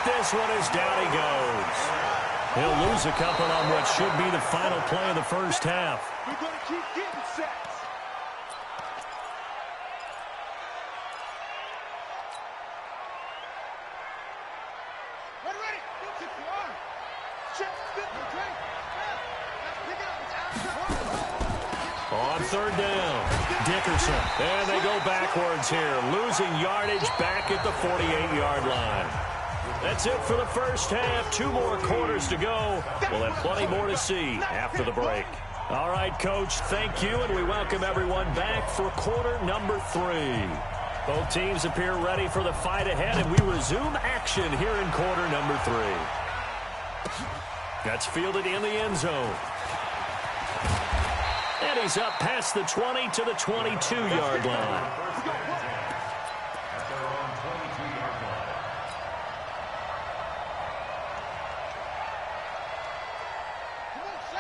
this one as down he goes. He'll lose a couple on what should be the final play of the first half. We're going to keep getting sacks. On third down, Dickerson. And they go backwards here, losing yardage back at the 48-yard line. That's it for the first half. 2 more quarters to go. We'll have plenty more to see after the break. All right, Coach, thank you, and we welcome everyone back for quarter number 3. Both teams appear ready for the fight ahead, and we resume action here in quarter number 3. That's fielded in the end zone. And he's up past the 20 to the 22-yard line.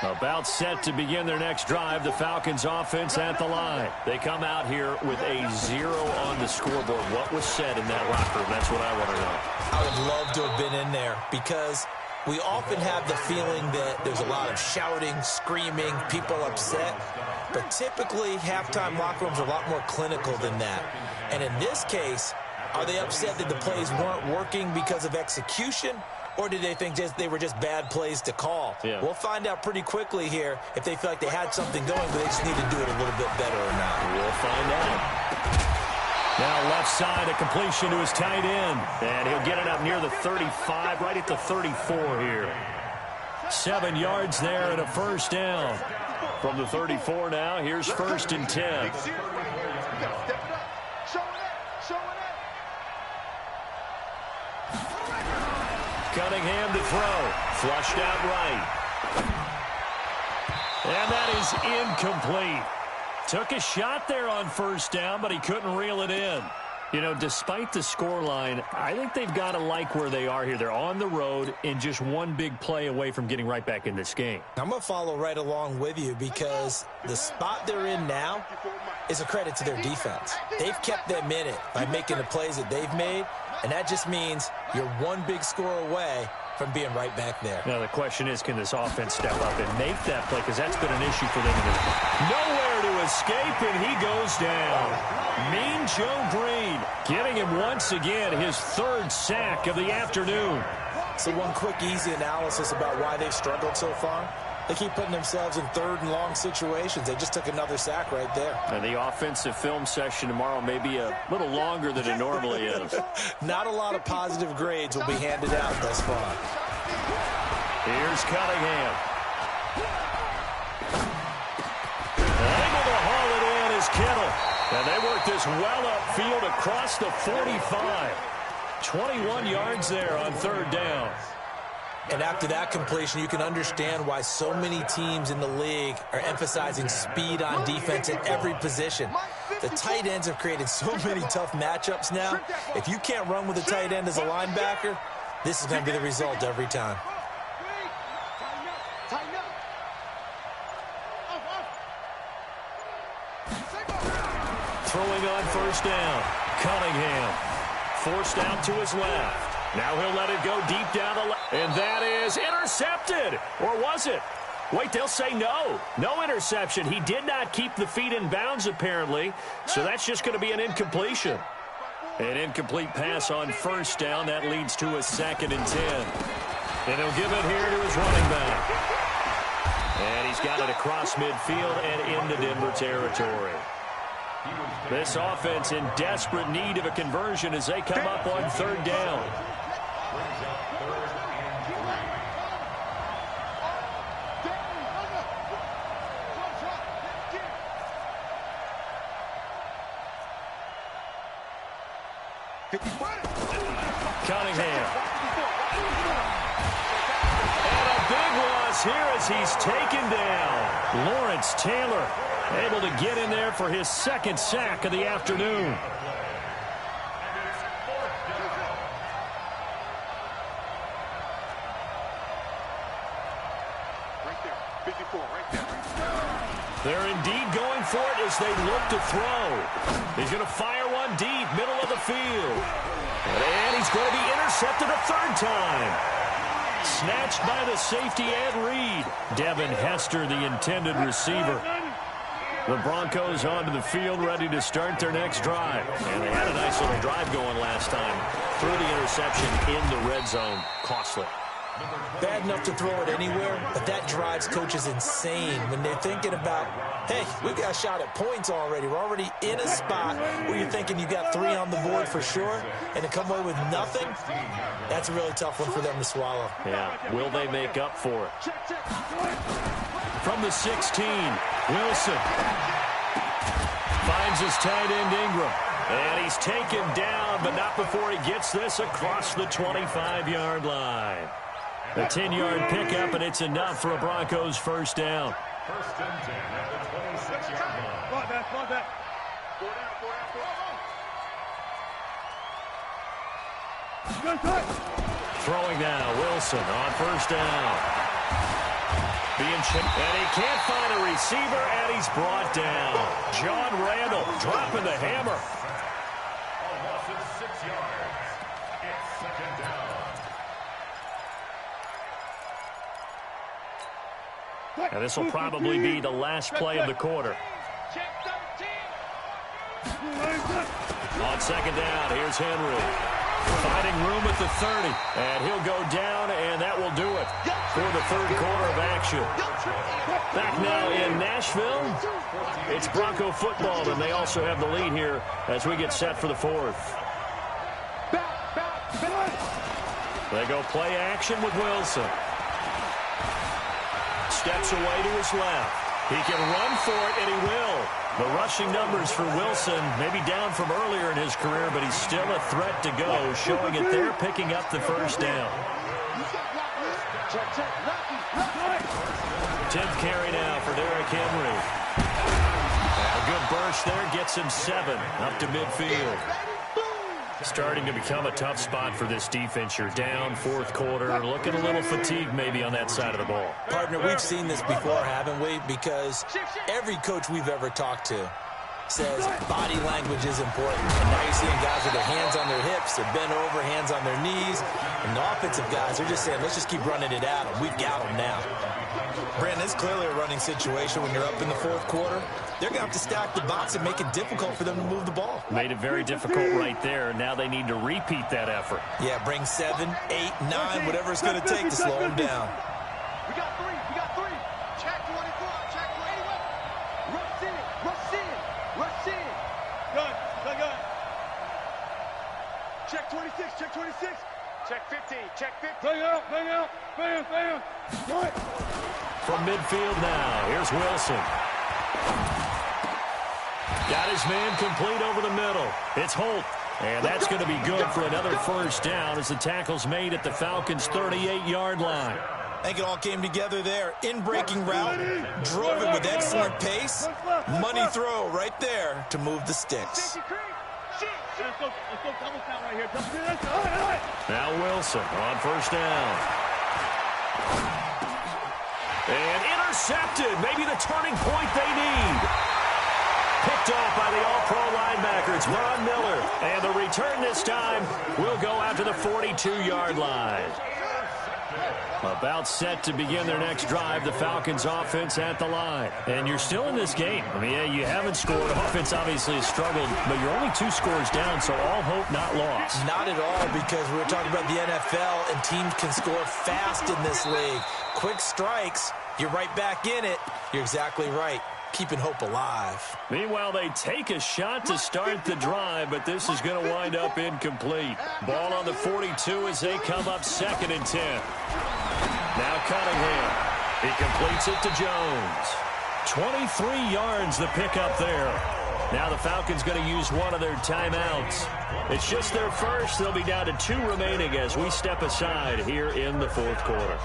About set to begin their next drive, the Falcons offense at the line. They come out here with a 0 on the scoreboard. What was said in that locker room? That's what I want to know. I would love to have been in there because we often have the feeling that there's a lot of shouting, screaming, people upset. But typically, halftime locker rooms are a lot more clinical than that. And in this case, are they upset that the plays weren't working because of execution? Or did they think they were just bad plays to call? Yeah. We'll find out pretty quickly here if they feel like they had something going, but they just need to do it a little bit better or not. We'll find out. Now left side, a completion to his tight end. And he'll get it up near the 35, right at the 34 here. 7 yards there and a first down. From the 34 now, here's 1st and 10. Cunningham to throw. Flushed out right. And that is incomplete. Took a shot there on first down, but he couldn't reel it in. You know, despite the scoreline, I think they've got to like where they are here. They're on the road and just one big play away from getting right back in this game. I'm going to follow right along with you because the spot they're in now is a credit to their defense. They've kept them in it by making the plays that they've made, and that just means you're one big score away from being right back there. Now, the question is, can this offense step up and make that play? Because that's been an issue for them. Nowhere to escape, and he goes down. Mean Joe Green getting him once again, his 3rd sack of the afternoon. So one quick, easy analysis about why they've struggled so far. They keep putting themselves in 3rd and long situations. They just took another sack right there. And the offensive film session tomorrow may be a little longer than it normally is. Not a lot of positive grades will be handed out thus far. Here's Cunningham. Able to haul it in is Kittle. And they work this well upfield across the 45. 21 yards there on 3rd down. And after that completion, you can understand why so many teams in the league are emphasizing speed on defense at every position. The tight ends have created so many tough matchups now. If you can't run with a tight end as a linebacker, this is going to be the result every time. Throwing on first down. Cunningham forced out to his left. Now he'll let it go deep down the left. And that is intercepted. Or was it? Wait, they'll say no. No interception. He did not keep the feet in bounds, apparently. So that's just going to be an incompletion. An incomplete pass on first down. That leads to a 2nd and 10. And he'll give it here to his running back. And he's got it across midfield and into Denver territory. This offense in desperate need of a conversion as they come up on 3rd down. Cunningham. And a big loss here as he's taken down. Lawrence Taylor able to get in there for his 2nd sack of the afternoon. They're indeed going for it as they look to throw. He's going to fire one run deep, middle of the field. And he's going to be intercepted a third time. Snatched by the safety, Ed Reed. Devin Hester, the intended receiver. The Broncos onto the field, ready to start their next drive. And they had a nice little drive going last time. Threw the interception in the red zone. Costly. Bad enough to throw it anywhere, but that drives coaches insane when they're thinking about, hey, we got a shot at points already. We're already in a spot where you're thinking you got 3 on the board for sure, and to come away with nothing, that's a really tough one for them to swallow. Yeah, will they make up for it? From the 16, Wilson finds his tight end Ingram. And he's taken down, but not before he gets this across the 25-yard line. A 10-yard pickup, and it's enough for a Broncos first down. First and 10 at the 26-yard line. Fall back. Fall down. Throwing now, Wilson on first down. Being chipped, and he can't find a receiver, and he's brought down. John Randall dropping the hammer. And this will probably be the last play of the quarter. On second down, here's Henry. Finding room at the 30. And he'll go down, and that will do it for the third quarter of action. Back now in Nashville, it's Bronco football, and they also have the lead here as we get set for the fourth. They go play action with Wilson. Steps away to his left. He can run for it, and he will. The rushing numbers for Wilson, maybe down from earlier in his career, but he's still a threat to go, showing it there, picking up the first down. 10th carry now for Derrick Henry. A good burst there, gets him 7 up to midfield. Starting to become a tough spot for this defense. You're down fourth quarter, looking a little fatigued maybe on that side of the ball. Partner, we've seen this before, haven't we? Because every coach we've ever talked to says body language is important. And now you're seeing guys with their hands on their hips, they're bent over, hands on their knees. And the offensive guys are just saying, let's just keep running it at them. We've got them now. Brandon, it's clearly a running situation when you're up in the fourth quarter. They're going to have to stack the box and make it difficult for them to move the ball. Made it very difficult right there. Now they need to repeat that effort. Yeah, bring 7, 8, 9, whatever it's going to take to slow them down. We got three. Check 24, check 21. Rush in. Good. Check 26. Check 15, check 15. Bang out. Bam. Right. From midfield now, here's Wilson. Got his man complete over the middle. It's Holt. And that's going to be good for another first down as the tackle's made at the Falcons' 38-yard line. I think it all came together there. In-breaking route, drove it with excellent pace. Money throw right there to move the sticks. Now Wilson on first down. And intercepted. Maybe the turning point they need. Picked off by the all-pro linebacker. It's Von Miller. And the return this time will go out to the 42-yard line. About set to begin their next drive, the Falcons offense at the line. And you're still in this game. I mean, yeah, you haven't scored. Offense obviously has struggled, but you're only 2 scores down, so all hope not lost. Not at all, because we were talking about the NFL, and teams can score fast in this league. Quick strikes, you're right back in it. You're exactly right. Keeping hope alive. Meanwhile, they take a shot to start the drive, but this is going to wind up incomplete. Ball on the 42 as they come up 2nd and 10. Now Cunningham. He completes it to Jones. 23 yards the pickup there. Now the Falcons going to use one of their timeouts. It's just their first. They'll be down to 2 remaining as we step aside here in the fourth quarter.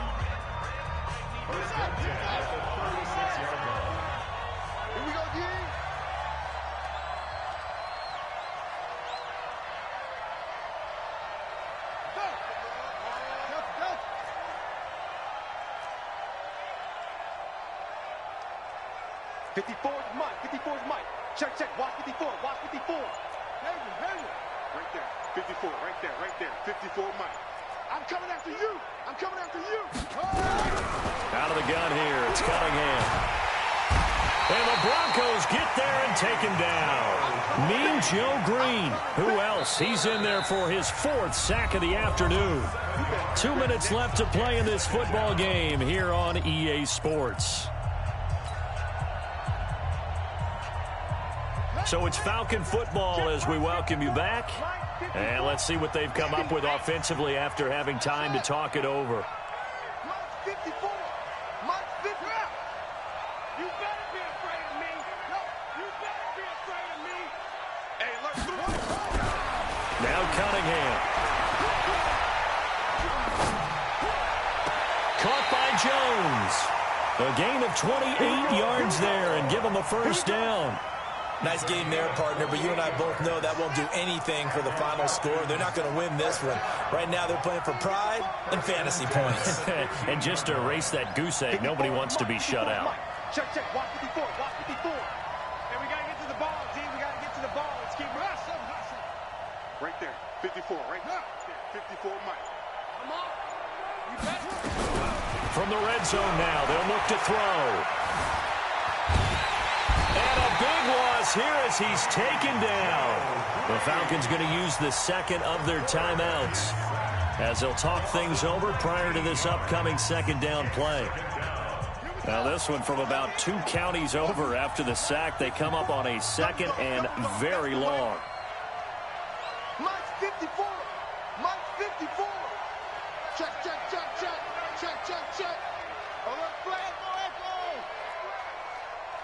Right there. 54, right there, right there. 54, Mike. I'm coming after you. I'm coming after you. Out of the gun here, it's Cunningham. And the Broncos get there and take him down. Mean Joe Green. Who else? He's in there for his 4th sack of the afternoon. 2 minutes left to play in this football game here on EA Sports. So it's Falcon football as we welcome you back. And let's see what they've come up with offensively after having time to talk it over. Mike 54. Mike 50. You better be afraid of me. No, you better be afraid of me. Hey, let's throw it. Now Cunningham. Caught by Jones. A gain of 28 yards there and give him a first down. Nice game there, partner, but you and I both know that won't do anything for the final score. They're not going to win this one. Right now they're playing for pride and fantasy points. And just to erase that goose egg, nobody wants to be shut out. Check, check. Watch 54. Watch 54. And we got to get to the ball, team. We got to get to the ball. Let's keep hustling. Right there. 54. Right there. 54, Mike. Come on. You better. From the red zone now, they'll look to throw. And a big loss here as he's taken down. The Falcons going to use the second of their timeouts as they'll talk things over prior to this upcoming second down play. Now this one from about 2 counties over after the sack. They come up on a second and very long. Mike 54. Mike 54. Check, check, check, check. Check, check, check. Alert flag.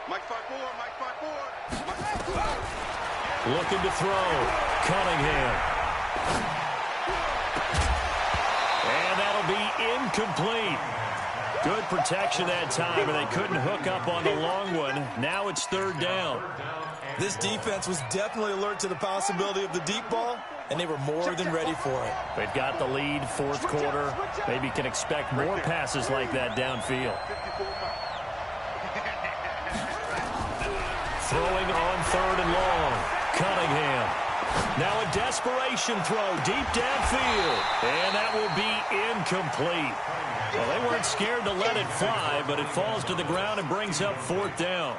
Mike 54, Mike 54. Mike 54. Looking to throw. Cunningham. And that'll be incomplete. Good protection that time, but they couldn't hook up on the long one. Now it's 3rd down. This defense was definitely alert to the possibility of the deep ball, and they were more than ready for it. They've got the lead, 4th quarter. Maybe can expect more passes like that downfield. Throwing on 3rd and long. Cunningham. Now a desperation throw deep downfield. And that will be incomplete. Well, they weren't scared to let it fly, but it falls to the ground and brings up 4th down.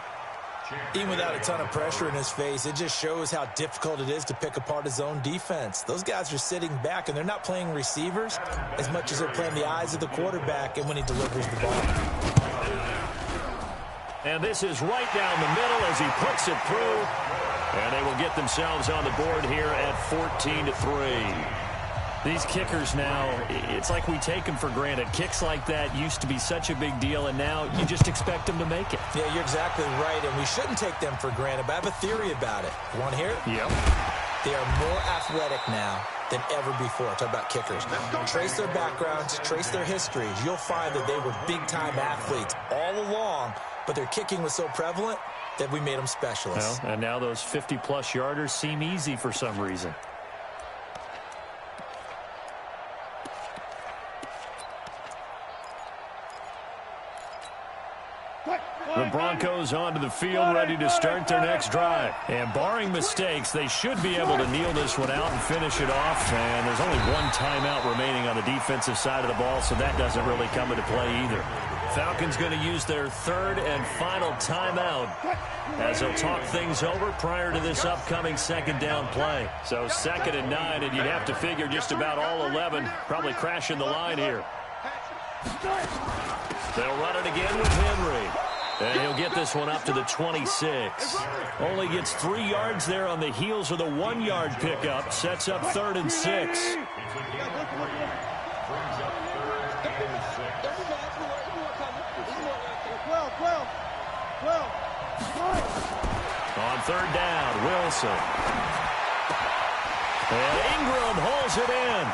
Even without a ton of pressure in his face, it just shows how difficult it is to pick apart his own defense. Those guys are sitting back, and they're not playing receivers as much as they're playing the eyes of the quarterback and when he delivers the ball. And this is right down the middle as he puts it through. And they will get themselves on the board here at 14-3. These kickers now, it's like we take them for granted. Kicks like that used to be such a big deal, and now you just expect them to make it. Yeah, you're exactly right, and we shouldn't take them for granted, but I have a theory about it. You want to hear it? Yep. They are more athletic now than ever before. Talk about kickers. Trace their backgrounds, trace their histories. You'll find that they were big-time athletes all along, but their kicking was so prevalent that we made them specialists. Well, and now those 50-plus yarders seem easy for some reason. The Broncos onto the field, ready to start their next drive. And barring mistakes, they should be able to kneel this one out and finish it off. And there's only 1 timeout remaining on the defensive side of the ball, so that doesn't really come into play either. Falcons going to use their 3rd and final timeout as they'll talk things over prior to this upcoming second down play. So 2nd and 9, and you'd have to figure just about all 11 probably crashing the line here. They'll run it again with Henry. And he'll get this one up to the 26. Only gets 3 yards there on the heels of the 1-yard pickup. Sets up 3rd and 6. On 3rd down, Wilson. And Ingram holds it in.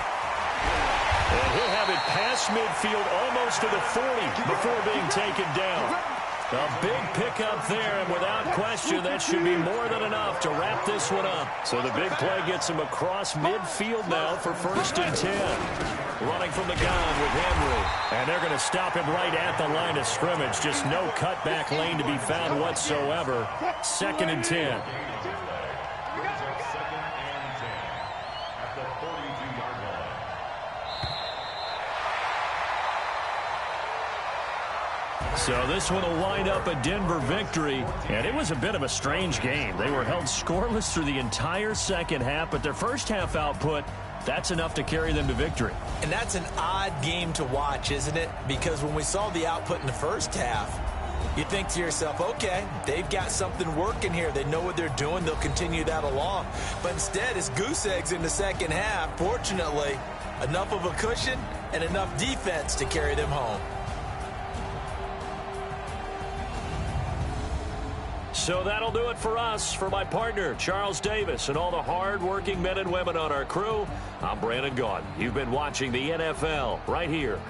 And he'll have it past midfield almost to the 40 before being taken down. A big pickup there, and without question, that should be more than enough to wrap this one up. So the big play gets him across midfield now for 1st and 10. Running from the gun with Henry. And they're going to stop him right at the line of scrimmage. Just no cutback lane to be found whatsoever. 2nd and 10. So this one will wind up a Denver victory, and it was a bit of a strange game. They were held scoreless through the entire second half, but their first half output, that's enough to carry them to victory. And that's an odd game to watch, isn't it? Because when we saw the output in the first half, you think to yourself, okay, they've got something working here. They know what they're doing. They'll continue that along. But instead, it's goose eggs in the second half. Fortunately, enough of a cushion and enough defense to carry them home. So that'll do it for us. For my partner, Charles Davis, and all the hard-working men and women on our crew, I'm Brandon Gaudin. You've been watching the NFL right here